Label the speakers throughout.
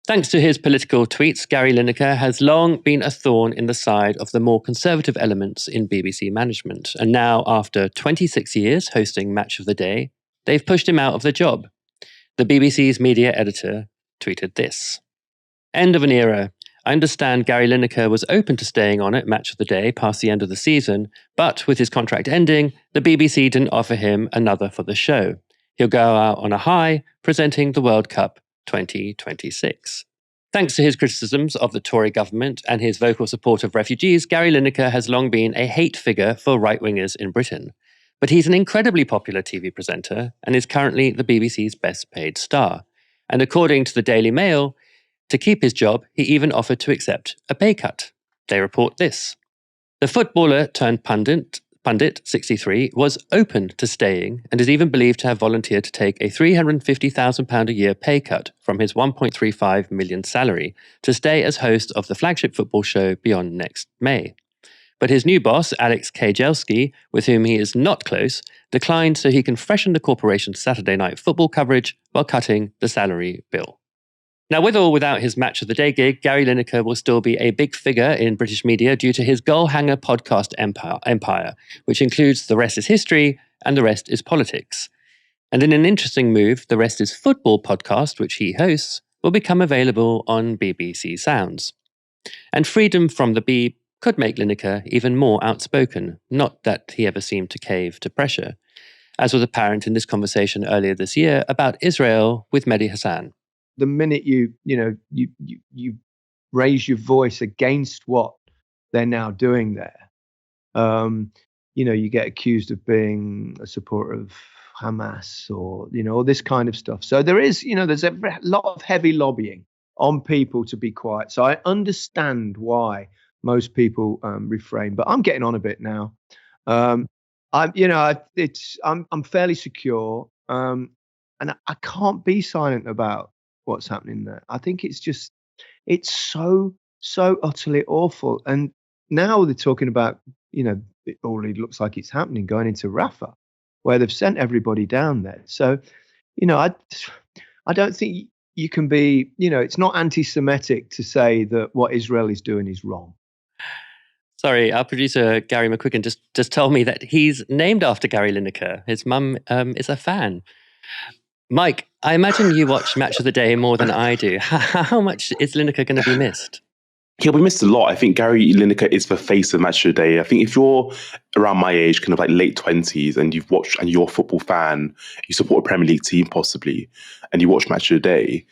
Speaker 1: Thanks to his political tweets, Gary Lineker has long been a thorn in the side of the more conservative elements in BBC management. And now, after 26 years hosting Match of the Day, they've pushed him out of the job. The BBC's media editor tweeted this. End of an era. I understand Gary Lineker was open to staying on at Match of the Day past the end of the season, but with his contract ending, the BBC didn't offer him another for the show. He'll go out on a high, presenting the World Cup 2026. Thanks to his criticisms of the Tory government and his vocal support of refugees, Gary Lineker has long been a hate figure for right-wingers in Britain. But he's an incredibly popular TV presenter and is currently the BBC's best-paid star. And according to the Daily Mail, to keep his job, he even offered to accept a pay cut. They report this. The footballer turned pundit, 63, was open to staying and is even believed to have volunteered to take a £350,000 a year pay cut from his £1.35 million salary to stay as host of the flagship football show Beyond next May. But his new boss, Alex Kajelski, with whom he is not close, declined so he can freshen the corporation's Saturday night football coverage while cutting the salary bill. Now, with or without his Match of the Day gig, Gary Lineker will still be a big figure in British media due to his goal hanger podcast empire, which includes The Rest is History and The Rest is Politics. And in an interesting move, The Rest is Football podcast, which he hosts, will become available on BBC Sounds. And freedom from the Beeb could make Lineker even more outspoken, not that he ever seemed to cave to pressure, as was apparent in this conversation earlier this year about Israel with Mehdi Hassan.
Speaker 2: The minute you raise your voice against what they're now doing there, you get accused of being a supporter of Hamas or all this kind of stuff. So there's a lot of heavy lobbying on people to be quiet. So I understand why most people refrain, but I'm getting on a bit now. I'm fairly secure, and I can't be silent about what's happening there. I think it's so utterly awful. And now they're talking about, it already looks like it's happening, going into Rafah, where they've sent everybody down there. So, I don't think you can be, it's not anti-Semitic to say that what Israel is doing is wrong.
Speaker 1: Sorry, our producer, Gary McQuiggan, just told me that he's named after Gary Lineker. His mum is a fan. Mike, I imagine you watch Match of the Day more than I do. How much is Lineker going to be missed?
Speaker 3: He'll be missed a lot. I think Gary Lineker is the face of Match of the Day. I think if you're around my age, kind of like late 20s, and you've watched and you're a football fan, you support a Premier League team possibly, and you watch Match of the Day,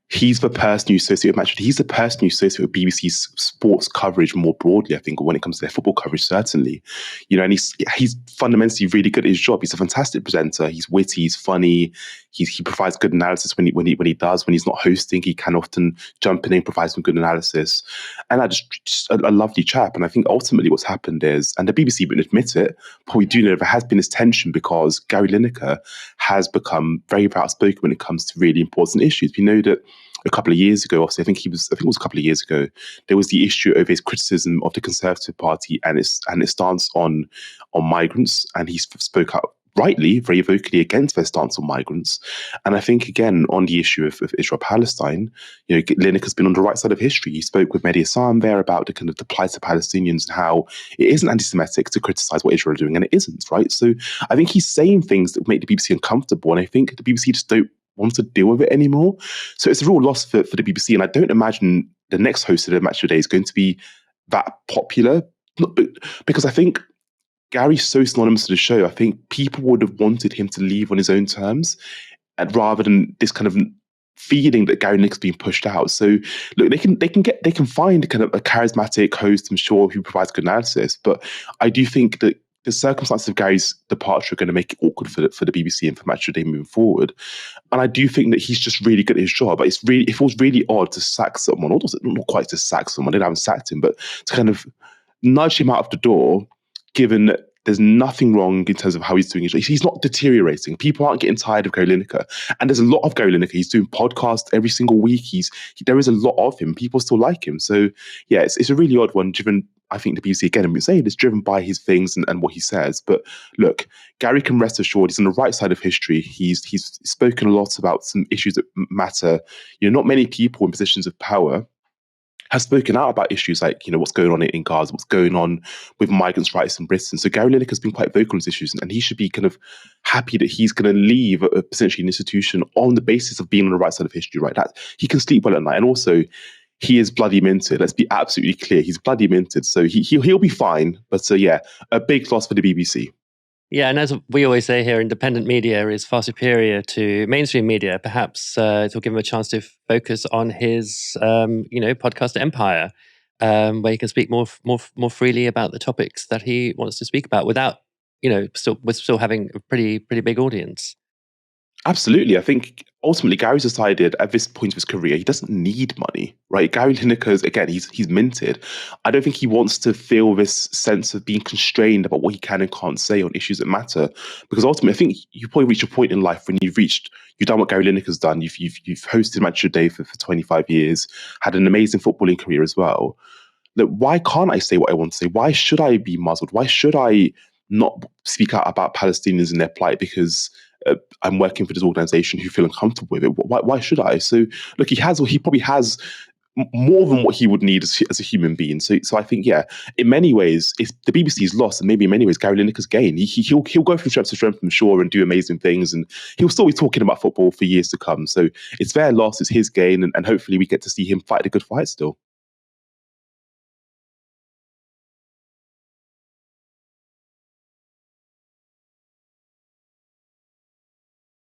Speaker 3: he's the person you associate with Match of the Day. He's the person you associate with BBC's sports coverage more broadly, I think, when it comes to their football coverage, certainly. And he's fundamentally really good at his job. He's a fantastic presenter. He's witty, he's funny. He provides good analysis when he does. When he's not hosting, he can often jump in and provide some good analysis. And just a lovely chap. And I think ultimately what's happened is, and the BBC wouldn't admit it, but we do know there has been this tension because Gary Lineker has become very outspoken when it comes to really important issues. We know that a couple of years ago, obviously, I think it was a couple of years ago, there was the issue of his criticism of the Conservative Party and its stance on migrants, and he spoke out rightly, very vocally against their stance on migrants. And I think, again, on the issue of Israel-Palestine, Lineker's been on the right side of history. He spoke with Mehdi Hassan there about the kind of the plight of Palestinians and how it isn't anti-Semitic to criticize what Israel are doing, and it isn't, right? So I think he's saying things that make the BBC uncomfortable, and I think the BBC just don't want to deal with it anymore. So it's a real loss for the BBC, and I don't imagine the next host of the Match of the Day is going to be that popular, because I think Gary's so synonymous to the show. I think people would have wanted him to leave on his own terms, and rather than this kind of feeling that Gary Lineker's being pushed out. So look, they can find kind of a charismatic host, I'm sure, who provides good analysis. But I do think that the circumstances of Gary's departure are going to make it awkward for the BBC and for Match of the Day moving forward. And I do think that he's just really good at his job. But it feels really odd to sack someone, or not quite to sack someone, they haven't sacked him, but to kind of nudge him out of the door, given that there's nothing wrong in terms of how he's doing his job. He's not deteriorating. People aren't getting tired of Gary Lineker. And there's a lot of Gary Lineker. He's doing podcasts every single week. There is a lot of him. People still like him. So yeah, it's a really odd one, given I think the BBC, again, I'm saying it's driven by his things and what he says. But look, Gary can rest assured he's on the right side of history. He's spoken a lot about some issues that matter. Not many people in positions of power have spoken out about issues like, what's going on in Gaza, what's going on with migrants' rights in Britain. So Gary Lineker has been quite vocal on these issues, and he should be kind of happy that he's going to leave essentially an institution on the basis of being on the right side of history, right? That he can sleep well at night. And also, he is bloody minted. Let's be absolutely clear. He's bloody minted. So he'll be fine. But a big loss for the BBC.
Speaker 1: Yeah, and as we always say here, independent media is far superior to mainstream media. Perhaps it will give him a chance to focus on his, podcast empire, where he can speak more freely about the topics that he wants to speak about without, still having a pretty big audience.
Speaker 3: Absolutely. I think ultimately Gary's decided at this point of his career, he doesn't need money, right? Gary Lineker's, again, he's minted. I don't think he wants to feel this sense of being constrained about what he can and can't say on issues that matter. Because ultimately, I think you probably reach a point in life when you've done what Gary Lineker's done. You've hosted Match of the Day for 25 years, had an amazing footballing career as well. Look, why can't I say what I want to say? Why should I be muzzled? Why should I not speak out about Palestinians and their plight because I'm working for this organization who feel uncomfortable with it? Why should I? So look, he probably has more than what he would need as a human being. So I think, in many ways, if the BBC's loss, and maybe in many ways Gary Lineker's gain, he'll go from strength to strength, I'm sure, and do amazing things, and he'll still be talking about football for years to come. So it's their loss, it's his gain, and hopefully we get to see him fight a good fight still.